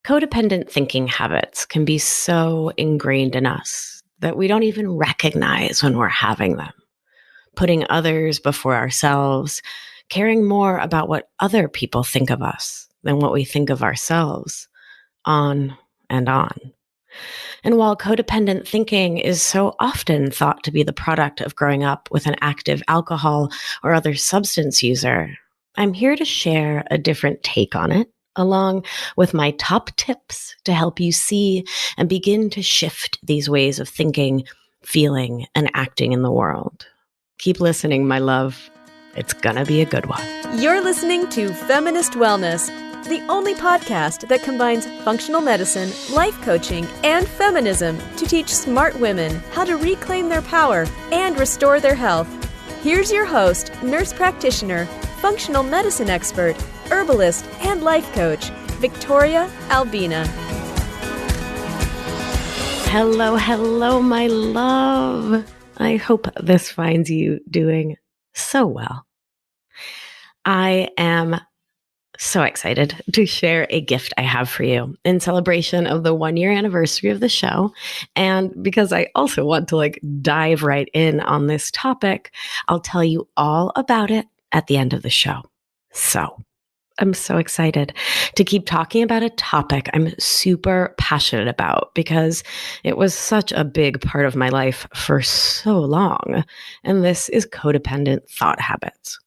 Codependent thinking habits can be so ingrained in us that we don't even recognize when we're having them. Putting others before ourselves, caring more about what other people think of us than what we think of ourselves, on and on. And while codependent thinking is so often thought to be the product of growing up with an active alcohol or other substance user, I'm here to share a different take on it, along with my top tips to help you see and begin to shift these ways of thinking, feeling, and acting in the world. Keep listening, my love. It's gonna be a good one. You're listening to Feminist Wellness, the only podcast that combines functional medicine, life coaching, and feminism to teach smart women how to reclaim their power and restore their health. Here's your host, nurse practitioner, functional medicine expert, herbalist, and life coach, Victoria Albina. Hello, my love. I hope this finds you doing so well. I am so excited to share a gift I have for you in celebration of the 1-year anniversary of the show. And because I also want to dive right in on this topic, I'll tell you all about it at the end of the show. So I'm so excited to keep talking about a topic I'm super passionate about because it was such a big part of my life for so long. And this is codependent thought habits.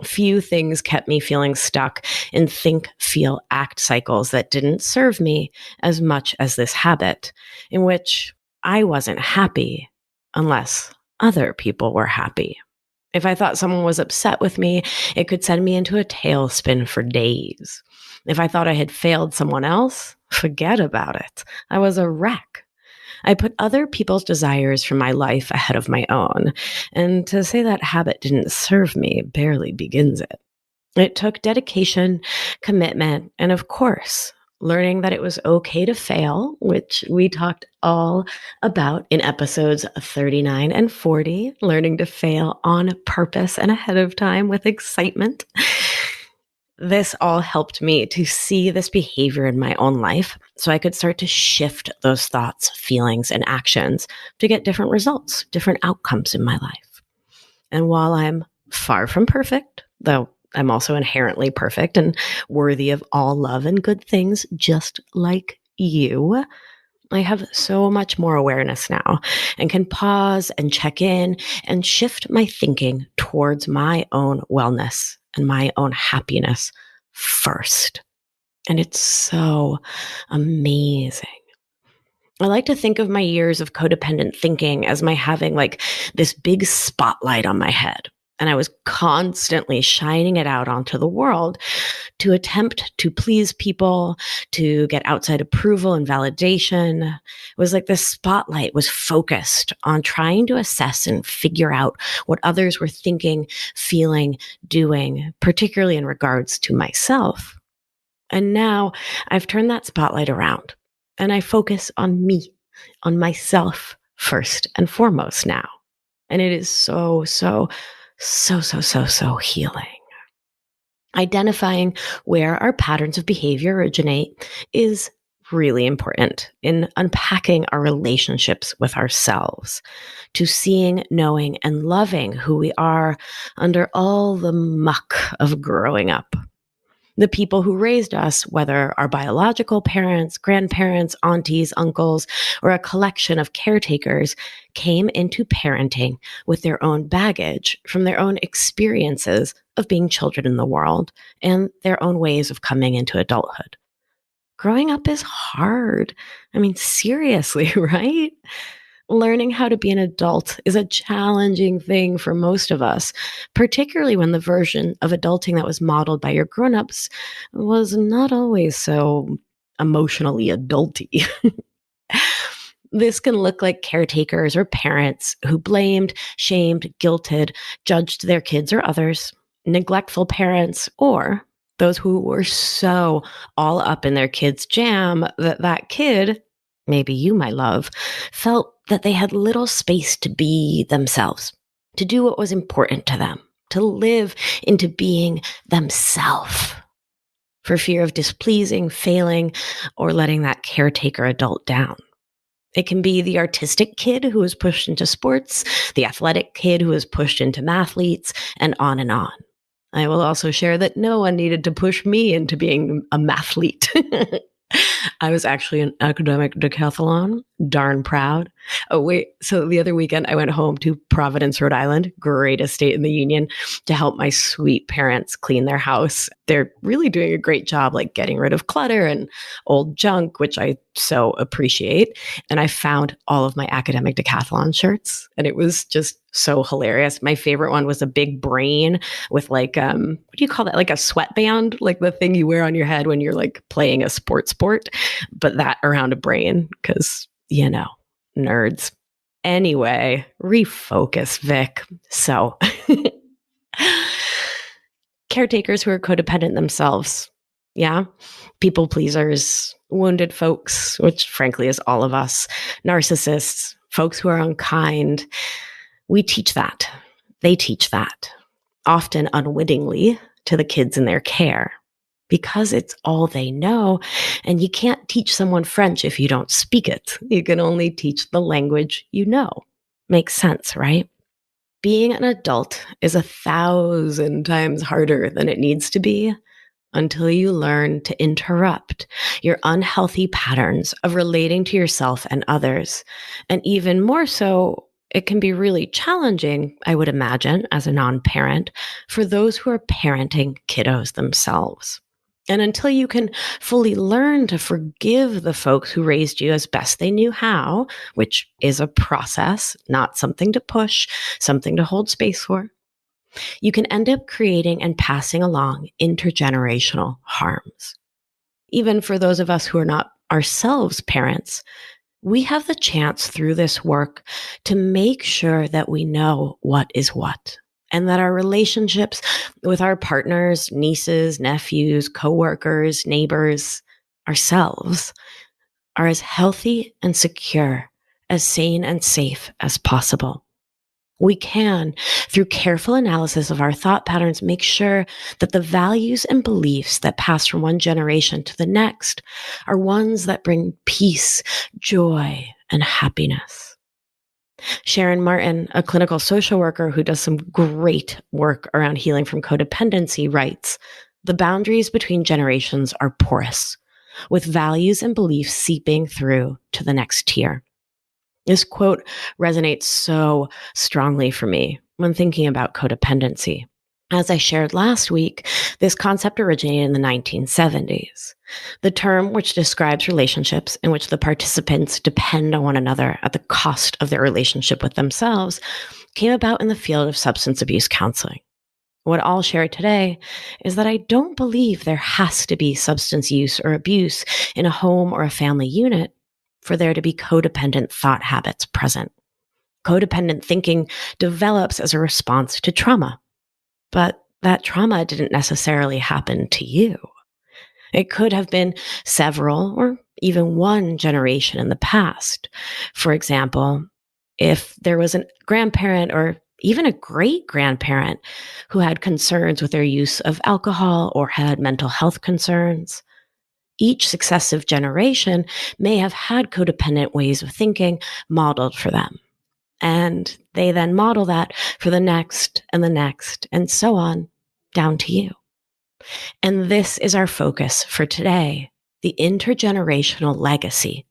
Few things kept me feeling stuck in think, feel, act cycles that didn't serve me as much as this habit, in which I wasn't happy unless other people were happy. If I thought someone was upset with me, it could send me into a tailspin for days. If I thought I had failed someone else, forget about it. I was a wreck. I put other people's desires for my life ahead of my own, and to say that habit didn't serve me barely begins it. It took dedication, commitment, and of course, learning that it was okay to fail, which we talked all about in episodes 39 and 40, learning to fail on purpose and ahead of time with excitement. This all helped me to see this behavior in my own life so I could start to shift those thoughts, feelings, and actions to get different results, different outcomes in my life. And while I'm far from perfect, though I'm also inherently perfect and worthy of all love and good things, just like you, I have so much more awareness now and can pause and check in and shift my thinking towards my own wellness and my own happiness first. And it's so amazing. I like to think of my years of codependent thinking as my having this big spotlight on my head. And I was constantly shining it out onto the world to attempt to please people, to get outside approval and validation. It was like the spotlight was focused on trying to assess and figure out what others were thinking, feeling, doing, particularly in regards to myself. And now I've turned that spotlight around and I focus on me, on myself first and foremost now. And it is so healing. Identifying where our patterns of behavior originate is really important in unpacking our relationships with ourselves, to seeing, knowing, and loving who we are under all the muck of growing up. The people who raised us, whether our biological parents, grandparents, aunties, uncles, or a collection of caretakers, came into parenting with their own baggage from their own experiences of being children in the world and their own ways of coming into adulthood. Growing up is hard. I mean, seriously, right? Learning how to be an adult is a challenging thing for most of us, particularly when the version of adulting that was modeled by your grown-ups was not always so emotionally adulty. This can look like caretakers or parents who blamed, shamed, guilted, judged their kids or others, neglectful parents, or those who were so all up in their kid's jam that kid, maybe you, my love, felt that they had little space to be themselves, to do what was important to them, to live into being themselves. for fear of displeasing, failing, or letting that caretaker adult down. It can be the artistic kid who is pushed into sports, the athletic kid who is pushed into mathletes, and on and on. I will also share that no one needed to push me into being a mathlete. I was actually an academic decathlon, darn proud. Oh, wait. So the other weekend, I went home to Providence, Rhode Island, greatest state in the union, to help my sweet parents clean their house. They're really doing a great job, like getting rid of clutter and old junk, which I so appreciate. And I found all of my academic decathlon shirts, and it was just so hilarious. My favorite one was a big brain with like, what do you call that? Like a sweatband, like the thing you wear on your head when you're like playing a sport, but that around a brain, because, you know, nerds. Anyway, refocus, Vic. So caretakers who are codependent themselves. Yeah. People pleasers, wounded folks, which frankly is all of us, narcissists, folks who are unkind. We teach that. They teach that, often unwittingly, to the kids in their care, because it's all they know. And you can't teach someone French if you don't speak it. You can only teach the language you know. Makes sense, right? Being an adult is 1,000 times harder than it needs to be until you learn to interrupt your unhealthy patterns of relating to yourself and others. And even more so, it can be really challenging, I would imagine, as a non-parent, for those who are parenting kiddos themselves. And until you can fully learn to forgive the folks who raised you as best they knew how, which is a process, not something to push, something to hold space for, you can end up creating and passing along intergenerational harms. Even for those of us who are not ourselves parents, we have the chance through this work to make sure that we know what is what, and that our relationships with our partners, nieces, nephews, coworkers, neighbors, ourselves, are as healthy and secure, as sane and safe as possible. We can, through careful analysis of our thought patterns, make sure that the values and beliefs that pass from one generation to the next are ones that bring peace, joy, and happiness. Sharon Martin, a clinical social worker who does some great work around healing from codependency, writes, "The boundaries between generations are porous, with values and beliefs seeping through to the next tier." This quote resonates so strongly for me when thinking about codependency. As I shared last week, this concept originated in the 1970s. The term, which describes relationships in which the participants depend on one another at the cost of their relationship with themselves, came about in the field of substance abuse counseling. What I'll share today is that I don't believe there has to be substance use or abuse in a home or a family unit for there to be codependent thought habits present. Codependent thinking develops as a response to trauma, but that trauma didn't necessarily happen to you. It could have been several or even one generation in the past. For example, if there was a grandparent or even a great grandparent who had concerns with their use of alcohol or had mental health concerns, each successive generation may have had codependent ways of thinking modeled for them. And they then model that for the next, and so on, down to you. And this is our focus for today, the intergenerational legacy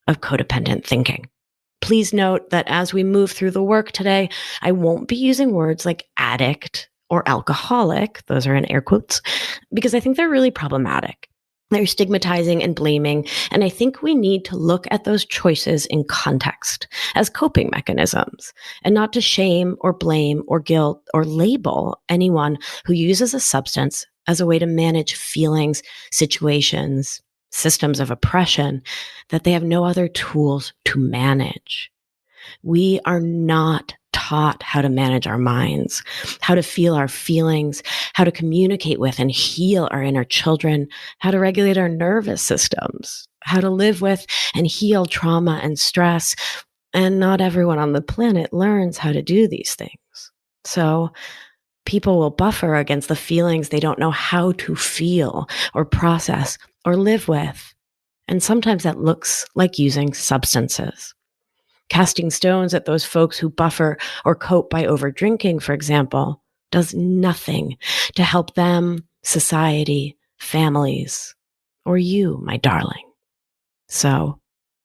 of codependent thinking. Please note that as we move through the work today, I won't be using words like addict or alcoholic, those are in air quotes, because I think they're really problematic. They're stigmatizing and blaming, and I think we need to look at those choices in context as coping mechanisms, and not to shame or blame or guilt or label anyone who uses a substance as a way to manage feelings, situations, systems of oppression that they have no other tools to manage. We are not taught how to manage our minds, how to feel our feelings, how to communicate with and heal our inner children, how to regulate our nervous systems, how to live with and heal trauma and stress. And not everyone on the planet learns how to do these things. So People will buffer against the feelings they don't know how to feel or process or live with. And sometimes that looks like using substances. Casting stones at those folks who buffer or cope by overdrinking, for example, does nothing to help them, society, families, or you, my darling. So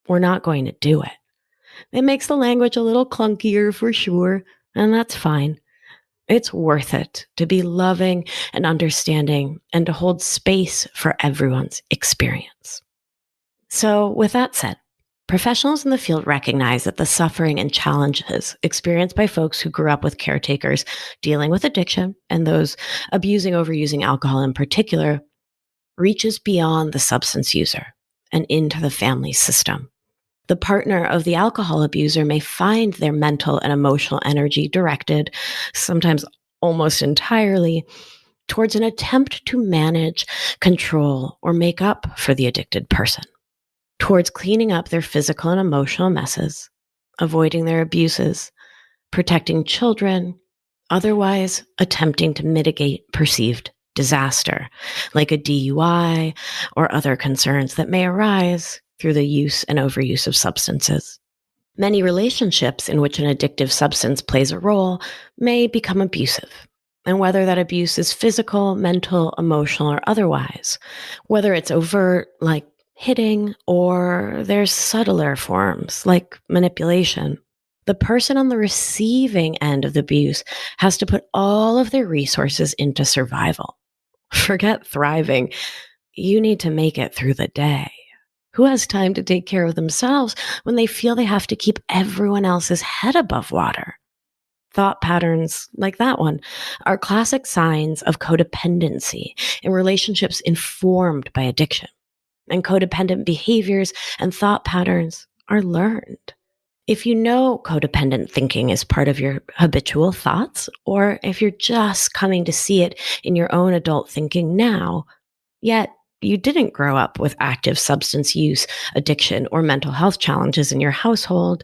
we're not going to do it. It makes the language a little clunkier for sure, and that's fine. It's worth it to be loving and understanding and to hold space for everyone's experience. So with that said, professionals in the field recognize that the suffering and challenges experienced by folks who grew up with caretakers dealing with addiction and those abusing, overusing alcohol in particular reaches beyond the substance user and into the family system. The partner of the alcohol abuser may find their mental and emotional energy directed, sometimes almost entirely, towards an attempt to manage, control, or make up for the addicted person, towards cleaning up their physical and emotional messes, avoiding their abuses, protecting children, otherwise attempting to mitigate perceived disaster, like a DUI or other concerns that may arise through the use and overuse of substances. Many relationships in which an addictive substance plays a role may become abusive. And whether that abuse is physical, mental, emotional, or otherwise, whether it's overt, like hitting, or there's subtler forms, like manipulation, the person on the receiving end of the abuse has to put all of their resources into survival. Forget thriving. You need to make it through the day. Who has time to take care of themselves when they feel they have to keep everyone else's head above water? Thought patterns like that one are classic signs of codependency in relationships informed by addiction. And codependent behaviors and thought patterns are learned. If you know codependent thinking is part of your habitual thoughts, or if you're just coming to see it in your own adult thinking now, yet you didn't grow up with active substance use, addiction, or mental health challenges in your household,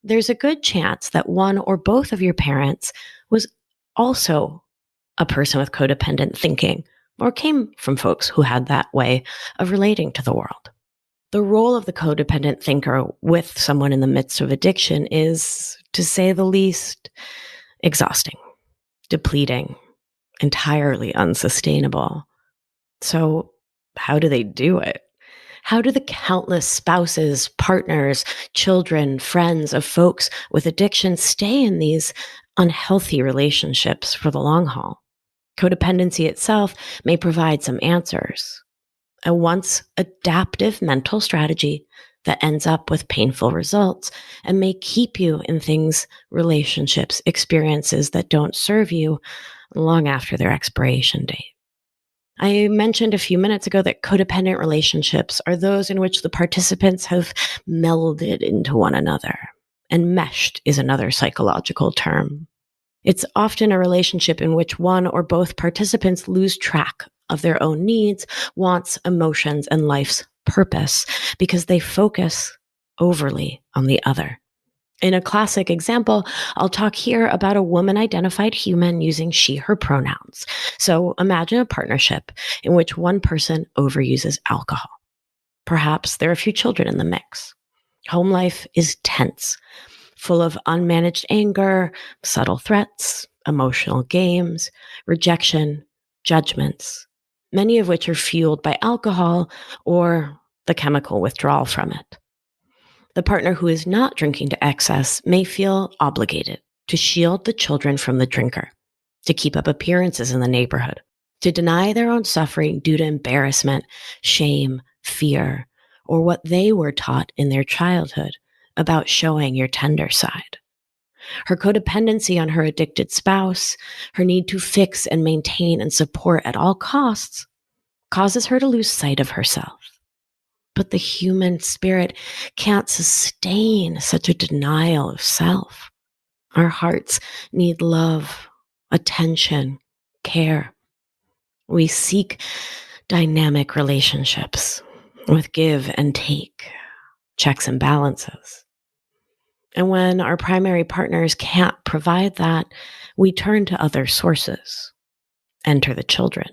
there's a good chance that one or both of your parents was also a person with codependent thinking or came from folks who had that way of relating to the world. The role of the codependent thinker with someone in the midst of addiction is, to say the least, exhausting, depleting, entirely unsustainable. So how do they do it? How do the countless spouses, partners, children, friends of folks with addiction stay in these unhealthy relationships for the long haul? Codependency itself may provide some answers. A once adaptive mental strategy that ends up with painful results and may keep you in things, relationships, experiences that don't serve you long after their expiration date. I mentioned a few minutes ago that codependent relationships are those in which the participants have melded into one another, and meshed is another psychological term. It's often a relationship in which one or both participants lose track of their own needs, wants, emotions, and life's purpose because they focus overly on the other. In a classic example, I'll talk here about a woman-identified human using she, her pronouns. So imagine a partnership in which one person overuses alcohol. Perhaps there are a few children in the mix. Home life is tense, full of unmanaged anger, subtle threats, emotional games, rejection, judgments, many of which are fueled by alcohol or the chemical withdrawal from it. The partner who is not drinking to excess may feel obligated to shield the children from the drinker, to keep up appearances in the neighborhood, to deny their own suffering due to embarrassment, shame, fear, or what they were taught in their childhood about showing your tender side. Her codependency on her addicted spouse, her need to fix and maintain and support at all costs, causes her to lose sight of herself. But the human spirit can't sustain such a denial of self. Our hearts need love, attention, care. We seek dynamic relationships with give and take, checks and balances. And when our primary partners can't provide that, we turn to other sources. Enter the children.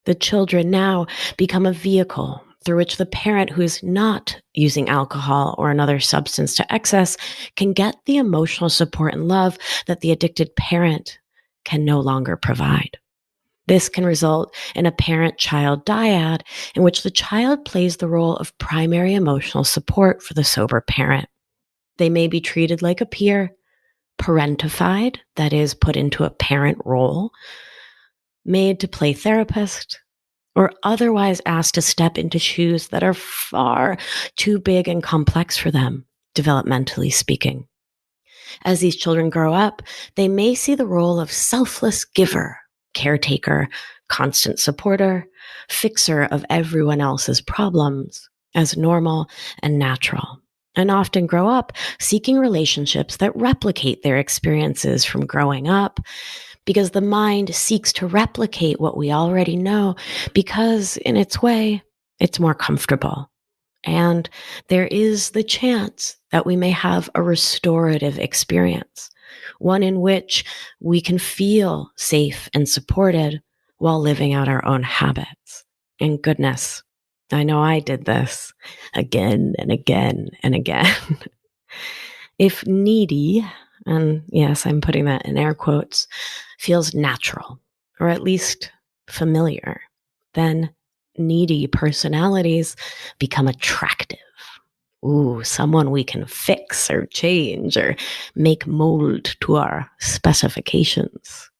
The children now become a vehicle through which the parent who is not using alcohol or another substance to excess can get the emotional support and love that the addicted parent can no longer provide. This can result in a parent-child dyad in which the child plays the role of primary emotional support for the sober parent. They may be treated like a peer, parentified, that is, put into a parent role, made to play therapist, or otherwise asked to step into shoes that are far too big and complex for them, developmentally speaking. As these children grow up, they may see the role of selfless giver, caretaker, constant supporter, fixer of everyone else's problems as normal and natural, and often grow up seeking relationships that replicate their experiences from growing up, because the mind seeks to replicate what we already know because, in its way, it's more comfortable. And there is the chance that we may have a restorative experience, one in which we can feel safe and supported while living out our own habits. And goodness, I know I did this again and again and again. If needy, and yes, I'm putting that in air quotes, feels natural, or at least familiar, then needy personalities become attractive. Ooh, someone we can fix or change or make mold to our specifications.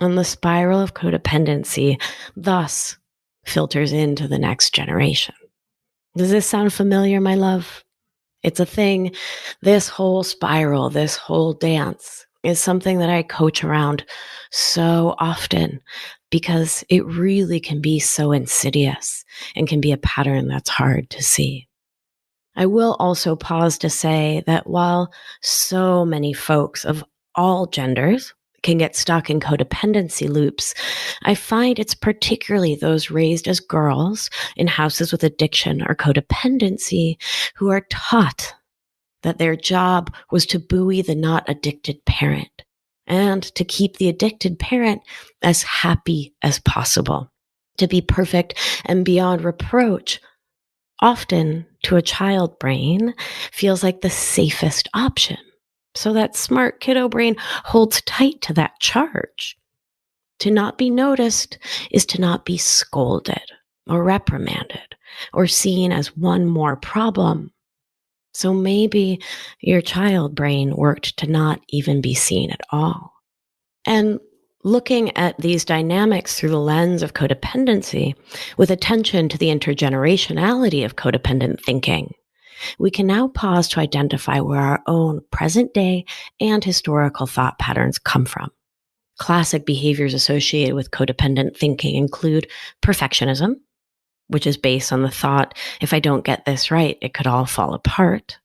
And the spiral of codependency thus filters into the next generation. Does this sound familiar, my love? It's a thing. This whole spiral, this whole dance is something that I coach around so often because it really can be so insidious and can be a pattern that's hard to see. I will also pause to say that while so many folks of all genders can get stuck in codependency loops, I find it's particularly those raised as girls in houses with addiction or codependency who are taught that their job was to buoy the not addicted parent and to keep the addicted parent as happy as possible, to be perfect and beyond reproach. Often, to a child brain, feels like the safest option. So that smart kiddo brain holds tight to that charge. To not be noticed is to not be scolded or reprimanded or seen as one more problem. So maybe your child brain worked to not even be seen at all. And looking at these dynamics through the lens of codependency, with attention to the intergenerationality of codependent thinking, we can now pause to identify where our own present day and historical thought patterns come from. Classic behaviors associated with codependent thinking include perfectionism, which is based on the thought, if I don't get this right, it could all fall apart.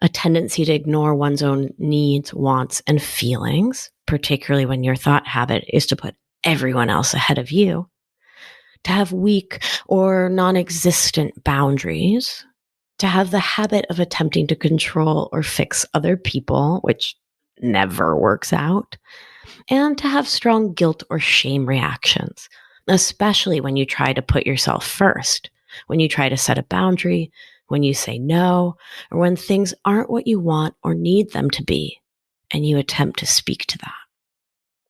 A tendency to ignore one's own needs, wants, and feelings, particularly when your thought habit is to put everyone else ahead of you. To have weak or non-existent boundaries. To have the habit of attempting to control or fix other people, which never works out. And to have strong guilt or shame reactions, especially when you try to put yourself first, when you try to set a boundary, when you say no, or when things aren't what you want or need them to be, and you attempt to speak to that.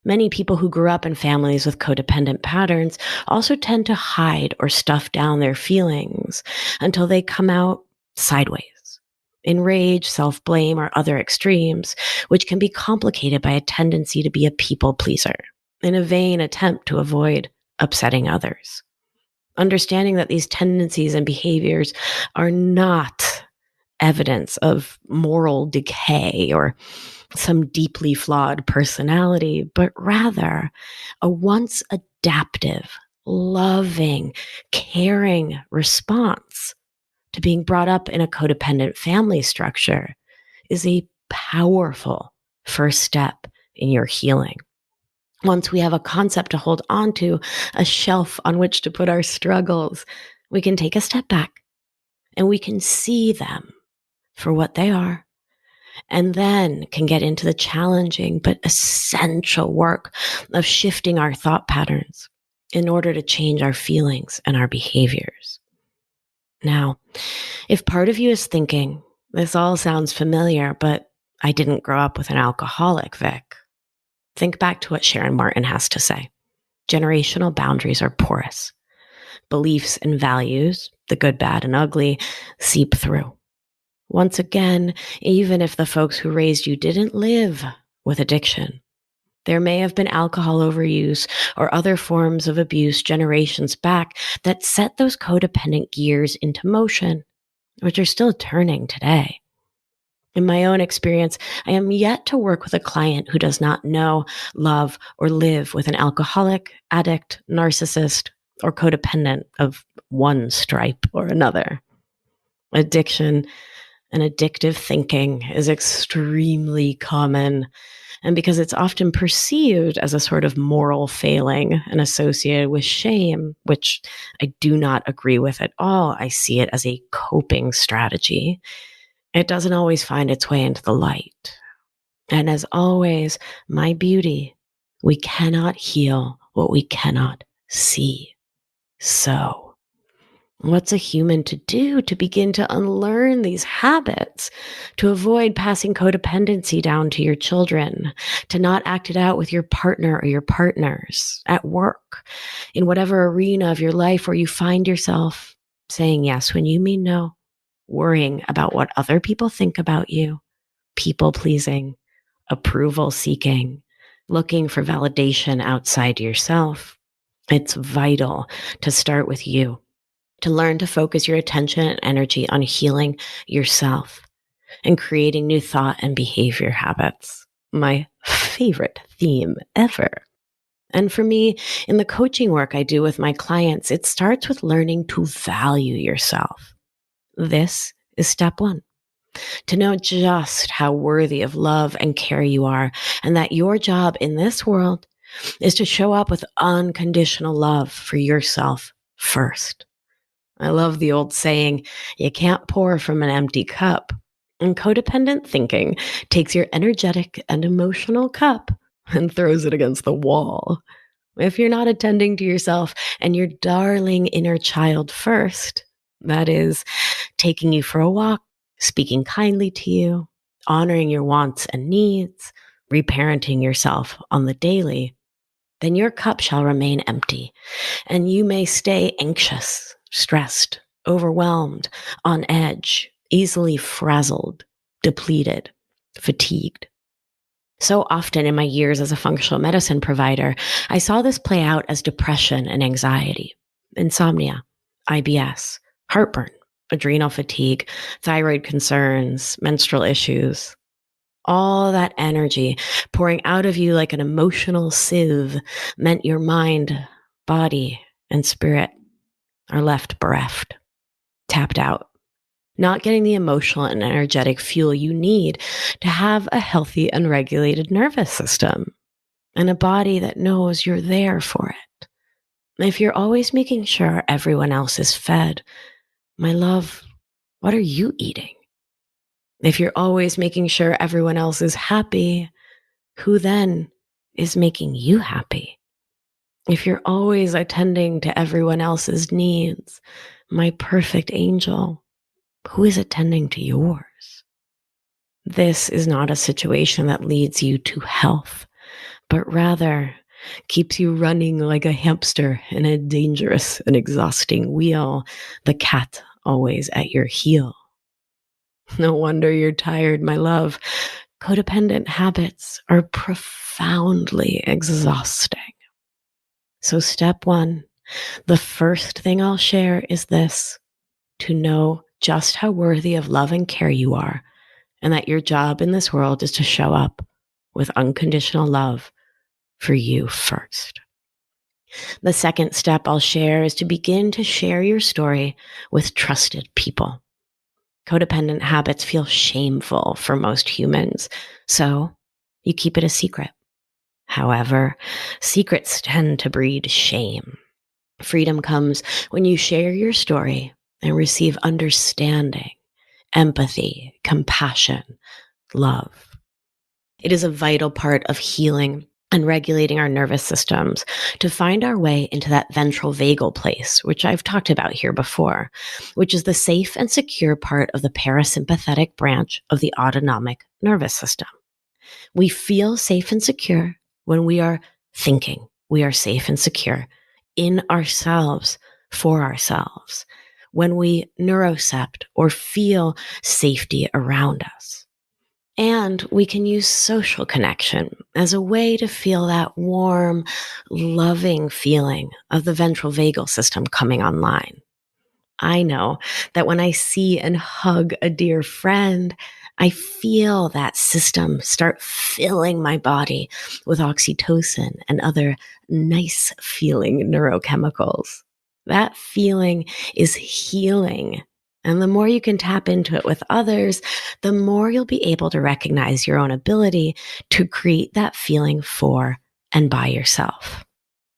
Many people who grew up in families with codependent patterns also tend to hide or stuff down their feelings until they come out sideways, in rage, self-blame, or other extremes, which can be complicated by a tendency to be a people pleaser in a vain attempt to avoid upsetting others. Understanding that these tendencies and behaviors are not evidence of moral decay or some deeply flawed personality, but rather a once adaptive, loving, caring response to being brought up in a codependent family structure is a powerful first step in your healing. Once we have a concept to hold on to, a shelf on which to put our struggles, we can take a step back and we can see them for what they are and then can get into the challenging but essential work of shifting our thought patterns in order to change our feelings and our behaviors. Now, if part of you is thinking, this all sounds familiar, but I didn't grow up with an alcoholic, Vic, think back to what Sharon Martin has to say. Generational boundaries are porous. Beliefs and values, the good, bad, and ugly, seep through. Once again, even if the folks who raised you didn't live with addiction, there may have been alcohol overuse or other forms of abuse generations back that set those codependent gears into motion, which are still turning today. In my own experience, I am yet to work with a client who does not know, love, or live with an alcoholic, addict, narcissist, or codependent of one stripe or another. Addiction and addictive thinking is extremely common, and because it's often perceived as a sort of moral failing and associated with shame, which I do not agree with at all, I see it as a coping strategy. It doesn't always find its way into the light. And as always, my beauty, we cannot heal what we cannot see. So, what's a human to do to begin to unlearn these habits, to avoid passing codependency down to your children, to not act it out with your partner or your partners, at work, in whatever arena of your life where you find yourself saying yes when you mean no, worrying about what other people think about you, people pleasing, approval seeking, looking for validation outside yourself? It's vital to start with you, to learn to focus your attention and energy on healing yourself and creating new thought and behavior habits. My favorite theme ever. And for me, in the coaching work I do with my clients, it starts with learning to value yourself. This is step one. To know just how worthy of love and care you are, and that your job in this world is to show up with unconditional love for yourself first. I love the old saying, you can't pour from an empty cup. And codependent thinking takes your energetic and emotional cup and throws it against the wall. If you're not attending to yourself and your darling inner child first, that is, taking you for a walk, speaking kindly to you, honoring your wants and needs, reparenting yourself on the daily, then your cup shall remain empty, and you may stay anxious, stressed, overwhelmed, on edge, easily frazzled, depleted, fatigued. So often in my years as a functional medicine provider, I saw this play out as depression and anxiety, insomnia, IBS, heartburn, adrenal fatigue, thyroid concerns, menstrual issues. All that energy pouring out of you like an emotional sieve meant your mind, body, and spirit are left bereft, tapped out, not getting the emotional and energetic fuel you need to have a healthy and regulated nervous system and a body that knows you're there for it. If you're always making sure everyone else is fed, my love, what are you eating? If you're always making sure everyone else is happy, who then is making you happy? If you're always attending to everyone else's needs, my perfect angel, who is attending to yours? This is not a situation that leads you to health, but rather keeps you running like a hamster in a dangerous and exhausting wheel, the cat always at your heel. No wonder you're tired, my love. Codependent habits are profoundly exhausting. So step one, the first thing I'll share is this: to know just how worthy of love and care you are, and that your job in this world is to show up with unconditional love for you first. The second step I'll share is to begin to share your story with trusted people. Codependent habits feel shameful for most humans, so you keep it a secret. However, secrets tend to breed shame. Freedom comes when you share your story and receive understanding, empathy, compassion, love. It is a vital part of healing and regulating our nervous systems to find our way into that ventral vagal place, which I've talked about here before, which is the safe and secure part of the parasympathetic branch of the autonomic nervous system. We feel safe and secure when we are thinking we are safe and secure in ourselves, for ourselves, when we neurocept or feel safety around us. And we can use social connection as a way to feel that warm, loving feeling of the ventral vagal system coming online. I know that when I see and hug a dear friend, I feel that system start filling my body with oxytocin and other nice feeling neurochemicals. That feeling is healing. And the more you can tap into it with others, the more you'll be able to recognize your own ability to create that feeling for and by yourself.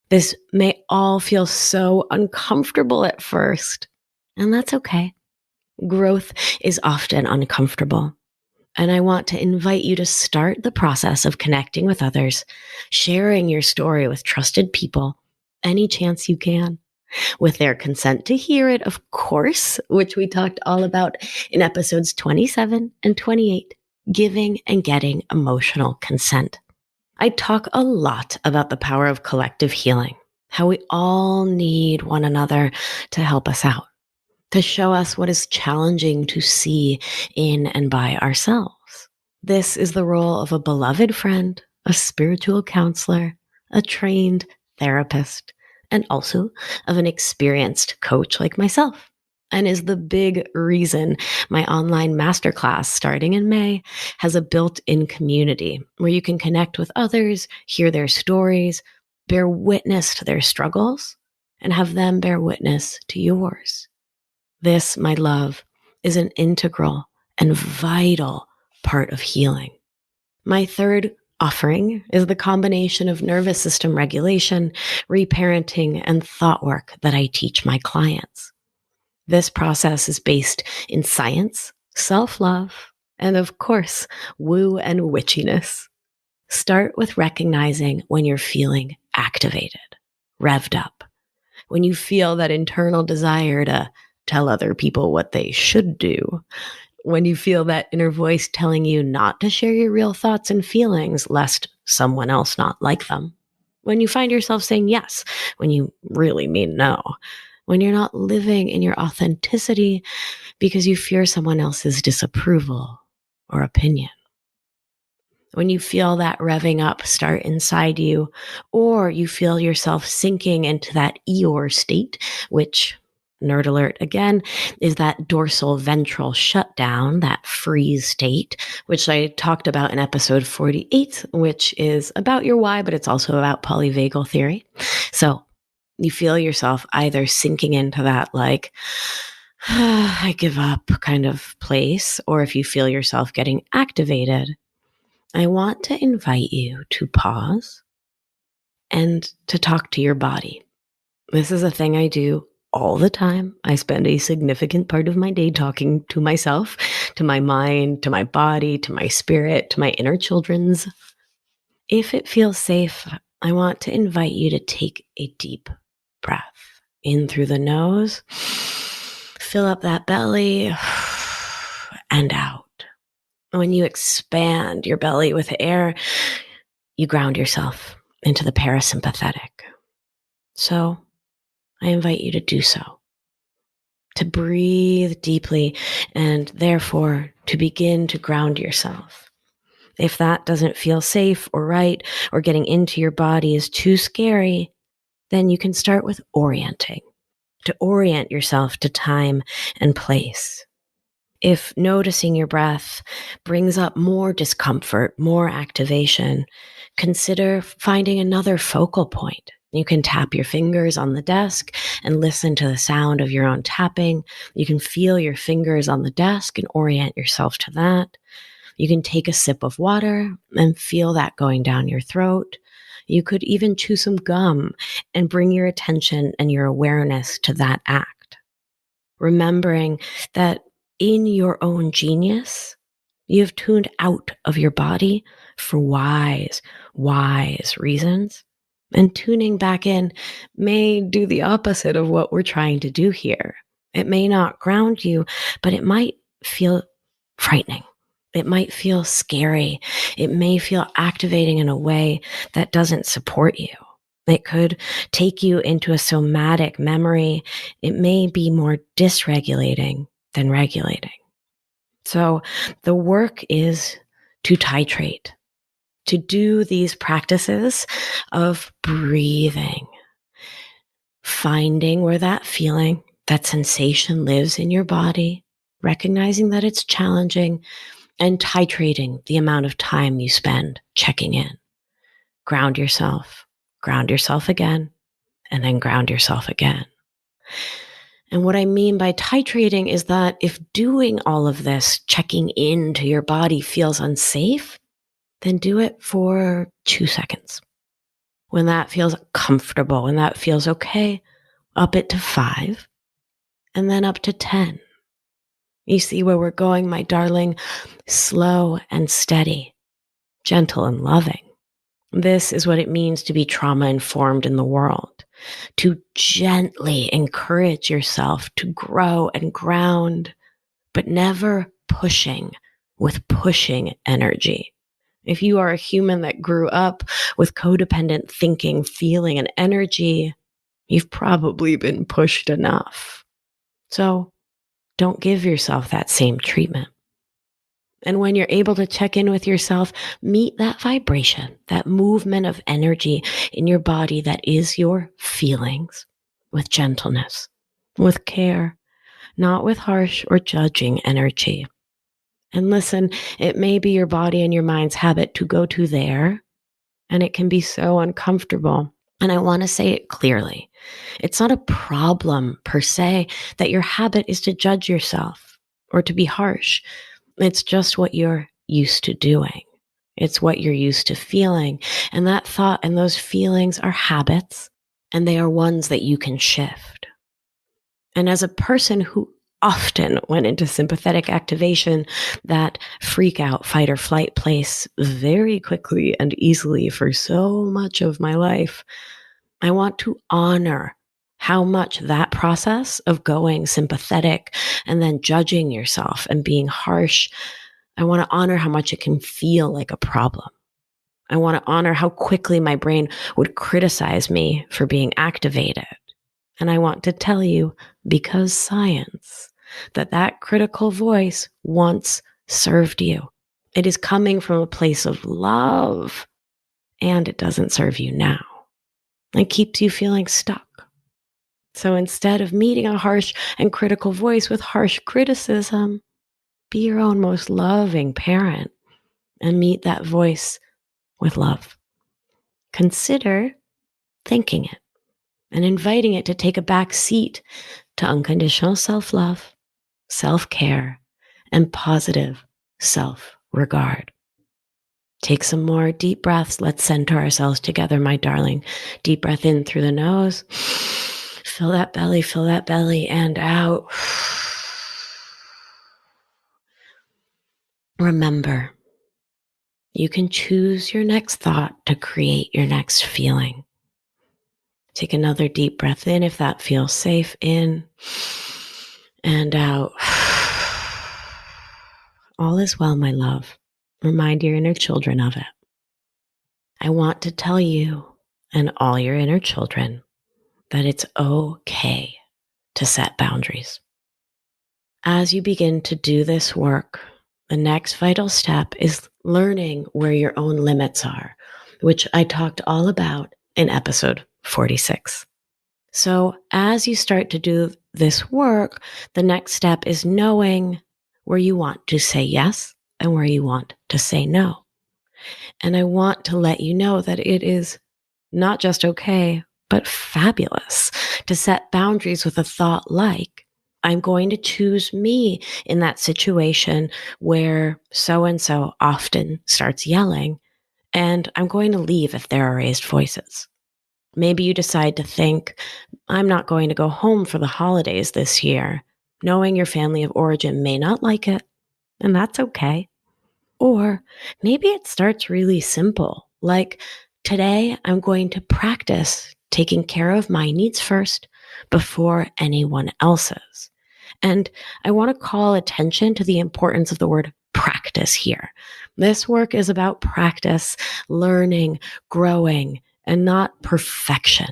This may all feel so uncomfortable at first, and that's okay. Growth is often uncomfortable. And I want to invite you to start the process of connecting with others, sharing your story with trusted people any chance you can, with their consent to hear it, of course, which we talked all about in episodes 27 and 28, giving and getting emotional consent. I talk a lot about the power of collective healing, how we all need one another to help us out, to show us what is challenging to see in and by ourselves. This is the role of a beloved friend, a spiritual counselor, a trained therapist, and also of an experienced coach like myself, and is the big reason my online masterclass starting in May has a built-in community where you can connect with others, hear their stories, bear witness to their struggles, and have them bear witness to yours. This, my love, is an integral and vital part of healing. My third offering is the combination of nervous system regulation, reparenting, and thought work that I teach my clients. This process is based in science, self-love, and of course, woo and witchiness. Start with recognizing when you're feeling activated, revved up, when you feel that internal desire to tell other people what they should do, when you feel that inner voice telling you not to share your real thoughts and feelings lest someone else not like them, when you find yourself saying yes when you really mean no, when you're not living in your authenticity because you fear someone else's disapproval or opinion, when you feel that revving up start inside you, or you feel yourself sinking into that Eeyore state, which, nerd alert again, is that dorsal ventral shutdown, that freeze state, which I talked about in episode 48, which is about your why, but it's also about polyvagal theory. So you feel yourself either sinking into that like, I give up kind of place, or if you feel yourself getting activated, I want to invite you to pause and to talk to your body. This is a thing I do all the time. I spend a significant part of my day talking to myself, to my mind, to my body, to my spirit, to my inner children's. If it feels safe, I want to invite you to take a deep breath in through the nose, fill up that belly, and out. When you expand your belly with air, you ground yourself into the parasympathetic. So I invite you to do so, to breathe deeply and therefore to begin to ground yourself. If that doesn't feel safe or right, or getting into your body is too scary, then you can start with orienting, to orient yourself to time and place. If noticing your breath brings up more discomfort, more activation, consider finding another focal point. You can tap your fingers on the desk and listen to the sound of your own tapping. You can feel your fingers on the desk and orient yourself to that. You can take a sip of water and feel that going down your throat. You could even chew some gum and bring your attention and your awareness to that act. Remembering that in your own genius, You have tuned out of your body for wise reasons. And tuning back in may do the opposite of what we're trying to do here. It may not ground you, but it might feel frightening. It might feel scary. It may feel activating in a way that doesn't support you. It could take you into a somatic memory. It may be more dysregulating than regulating. So the work is to titrate, to do these practices of breathing, finding where that feeling, that sensation lives in your body, recognizing that it's challenging, and titrating the amount of time you spend checking in. Ground yourself again, and then ground yourself again. And what I mean by titrating is that if doing all of this, checking into your body, feels unsafe, then do it for 2 seconds. When that feels comfortable, when that feels okay, up it to 5, and then up to 10. You see where we're going, my darling? Slow and steady, gentle and loving. This is what it means to be trauma-informed in the world, to gently encourage yourself to grow and ground, but never pushing with pushing energy. If you are a human that grew up with codependent thinking, feeling, and energy, you've probably been pushed enough. So don't give yourself that same treatment. And when you're able to check in with yourself, meet that vibration, that movement of energy in your body that is your feelings, with gentleness, with care, not with harsh or judging energy. And listen, it may be your body and your mind's habit to go to there, and it can be so uncomfortable. And I want to say it clearly. It's not a problem per se that your habit is to judge yourself or to be harsh. It's just what you're used to doing. It's what you're used to feeling. And that thought and those feelings are habits, and they are ones that you can shift. And as a person who often went into sympathetic activation, that freak out, fight or flight place very quickly and easily for so much of my life, I want to honor how much that process of going sympathetic and then judging yourself and being harsh, I want to honor how much it can feel like a problem. I want to honor how quickly my brain would criticize me for being activated. And I want to tell you, because science, that critical voice once served you. It is coming from a place of love, and it doesn't serve you now. It keeps you feeling stuck. So instead of meeting a harsh and critical voice with harsh criticism, be your own most loving parent and meet that voice with love. Consider thanking it and inviting it to take a back seat to unconditional self-love, self-care, and positive self-regard. Take some more deep breaths. Let's center ourselves together, my darling. Deep breath in through the nose. Fill that belly, and out. Remember, you can choose your next thought to create your next feeling. Take another deep breath in if that feels safe. In and out. All is well, my love. Remind your inner children of it. I want to tell you and all your inner children that it's okay to set boundaries. As you begin to do this work, the next vital step is learning where your own limits are, which I talked all about in episode 46. So as you start to do this work, the next step is knowing where you want to say yes and where you want to say no. And I want to let you know that it is not just okay, but fabulous to set boundaries with a thought like, I'm going to choose me in that situation where so-and-so often starts yelling, and I'm going to leave if there are raised voices. Maybe you decide to think, I'm not going to go home for the holidays this year, knowing your family of origin may not like it, and that's okay. Or maybe it starts really simple, like today I'm going to practice taking care of my needs first before anyone else's. And I want to call attention to the importance of the word practice here. This work is about practice, learning, growing, and not perfection.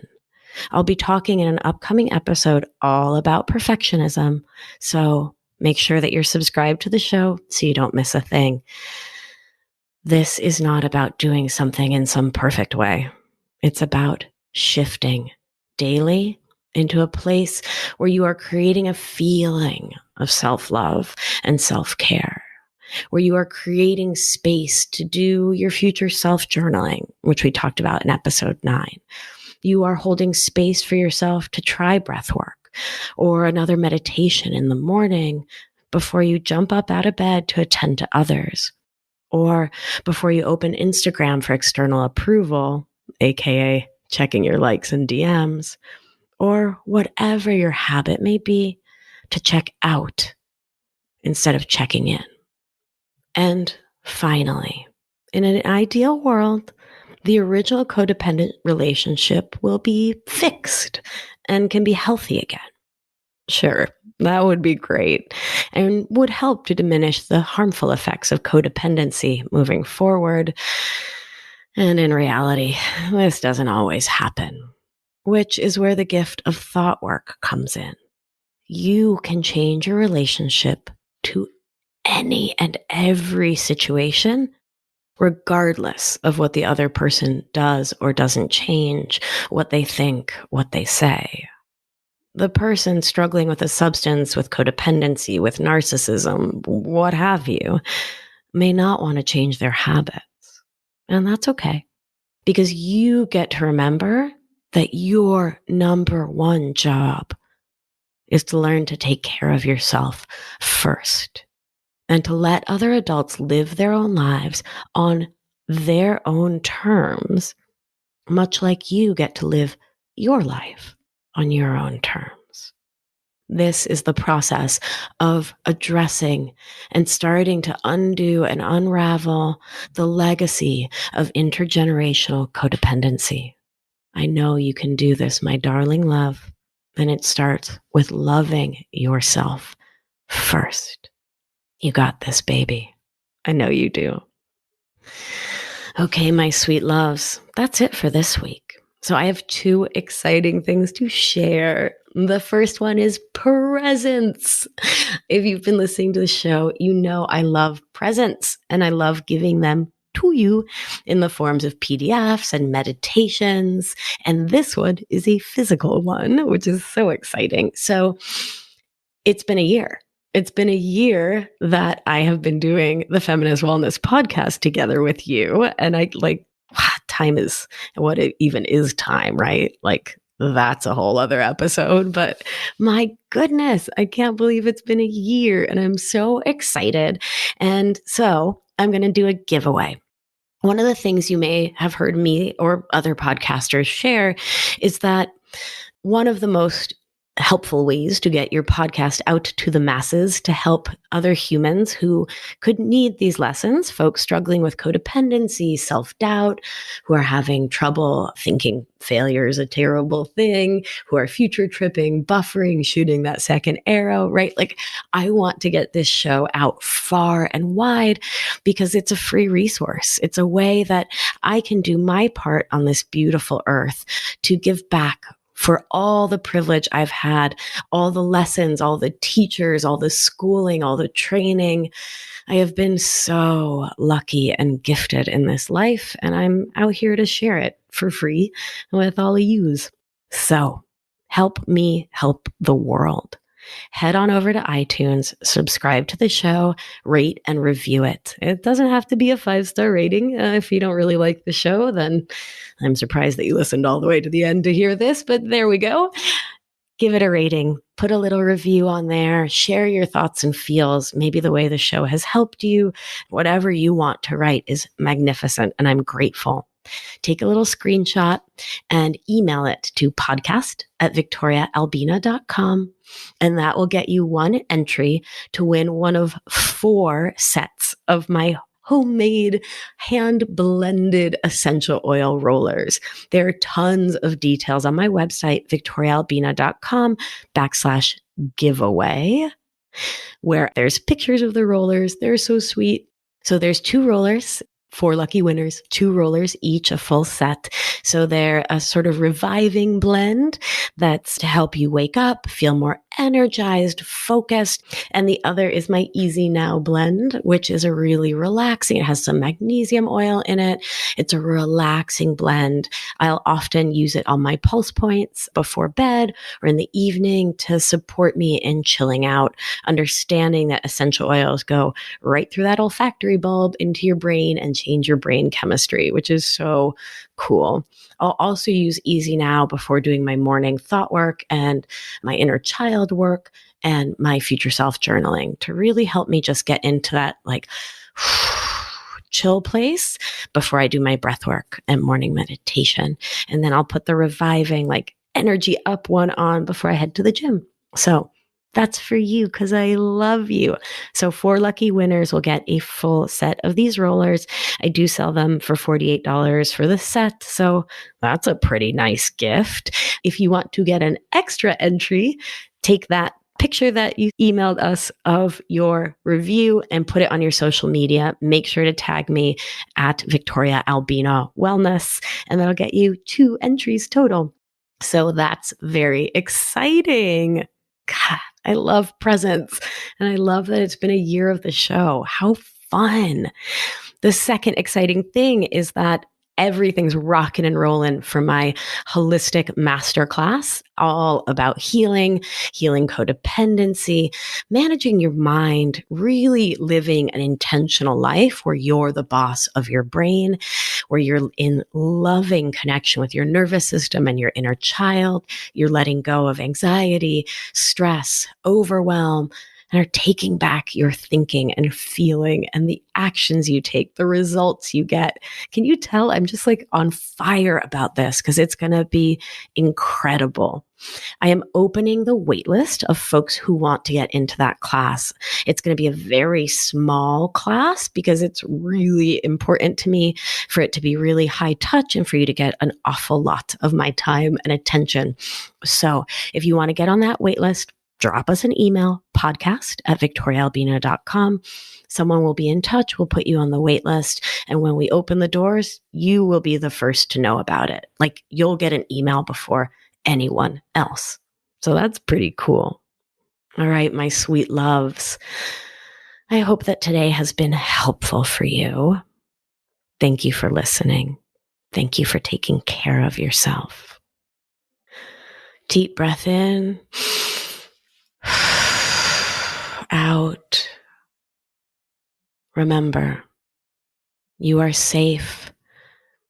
I'll be talking in an upcoming episode all about perfectionism. So make sure that you're subscribed to the show so you don't miss a thing. This is not about doing something in some perfect way. It's about shifting daily into a place where you are creating a feeling of self-love and self-care, where you are creating space to do your future self-journaling, which we talked about in episode 9. You are holding space for yourself to try breath work or another meditation in the morning before you jump up out of bed to attend to others, or before you open Instagram for external approval, aka checking your likes and DMs, or whatever your habit may be, to check out instead of checking in. And finally, in an ideal world, the original codependent relationship will be fixed and can be healthy again. Sure, that would be great and would help to diminish the harmful effects of codependency moving forward. And in reality, this doesn't always happen, which is where the gift of thought work comes in. You can change your relationship to any and every situation, regardless of what the other person does or doesn't change, what they think, what they say. The person struggling with a substance, with codependency, with narcissism, what have you, may not want to change their habits. And that's okay, because you get to remember that your number one job is to learn to take care of yourself first and to let other adults live their own lives on their own terms, much like you get to live your life on your own terms. This is the process of addressing and starting to undo and unravel the legacy of intergenerational codependency. I know you can do this, my darling love. And it starts with loving yourself first. You got this, baby. I know you do. Okay, my sweet loves, that's it for this week. So I have 2 exciting things to share. The first one is presents. If you've been listening to the show, you know I love presents and I love giving them to you in the forms of PDFs and meditations. And this one is a physical one, which is so exciting. So it's been a year. It's been a year that I have been doing the Feminist Wellness podcast together with you. And I time is what it even is time, right? Like that's a whole other episode, but my goodness, I can't believe it's been a year and I'm so excited. And so I'm going to do a giveaway. One of the things you may have heard me or other podcasters share is that one of the most helpful ways to get your podcast out to the masses, to help other humans who could need these lessons, folks struggling with codependency, self-doubt, who are having trouble thinking failure is a terrible thing, who are future tripping, buffering, shooting that second arrow, right? Like, I want to get this show out far and wide because it's a free resource. It's a way that I can do my part on this beautiful earth to give back for all the privilege I've had, all the lessons, all the teachers, all the schooling, all the training. I have been so lucky and gifted in this life, and I'm out here to share it for free with all of yous. So help me help the world. Head on over to iTunes, subscribe to the show, rate and review it. It doesn't have to be a 5-star rating. If you don't really like the show, then I'm surprised that you listened all the way to the end to hear this, but there we go. Give it a rating, put a little review on there, share your thoughts and feels, maybe the way the show has helped you. Whatever you want to write is magnificent, and I'm grateful. Take a little screenshot and email it to podcast@victoriaalbina.com. And that will get you one entry to win one of 4 sets of my homemade, hand-blended essential oil rollers. There are tons of details on my website, victoriaalbina.com/giveaway, where there's pictures of the rollers. They're so sweet. So there's 2 rollers, 4 lucky winners, 2 rollers each, a full set. So they're a sort of reviving blend that's to help you wake up, feel more energized, focused. And the other is my Easy Now blend, which is a really relaxing. It has some magnesium oil in it. It's a relaxing blend. I'll often use it on my pulse points before bed or in the evening to support me in chilling out, understanding that essential oils go right through that olfactory bulb into your brain and change your brain chemistry, which is so cool. I'll also use Easy Now before doing my morning thought work and my inner child work and my future self journaling to really help me just get into that like chill place before I do my breath work and morning meditation. And then I'll put the reviving like energy up one on before I head to the gym. So that's for you because I love you. So 4 lucky winners will get a full set of these rollers. I do sell them for $48 for the set. So that's a pretty nice gift. If you want to get an extra entry, take that picture that you emailed us of your review and put it on your social media. Make sure to tag me at Victoria Albina Wellness, and that'll get you 2 entries total. So that's very exciting. God, I love presents, and I love that it's been a year of the show. How fun. The second exciting thing is that everything's rocking and rolling for my holistic masterclass, all about healing codependency, managing your mind, really living an intentional life where you're the boss of your brain, where you're in loving connection with your nervous system and your inner child. You're letting go of anxiety, stress, overwhelm, and are taking back your thinking and feeling and the actions you take, the results you get. Can you tell I'm just like on fire about this because it's going to be incredible. I am opening the waitlist of folks who want to get into that class. It's going to be a very small class because it's really important to me for it to be really high touch and for you to get an awful lot of my time and attention. So if you want to get on that waitlist, drop us an email, podcast@victoriaalbina.com. Someone will be in touch. We'll put you on the wait list. And when we open the doors, you will be the first to know about it. Like you'll get an email before anyone else. So that's pretty cool. All right, my sweet loves. I hope that today has been helpful for you. Thank you for listening. Thank you for taking care of yourself. Deep breath in. Out. Remember, you are safe.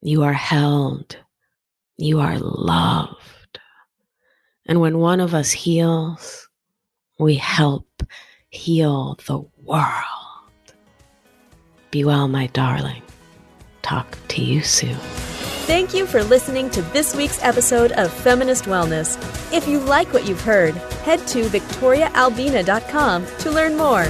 You are held. You are loved. And when one of us heals, we help heal the world. Be well, my darling. Talk to you soon. Thank you for listening to this week's episode of Feminist Wellness. If you like what you've heard, head to victoriaalbina.com to learn more.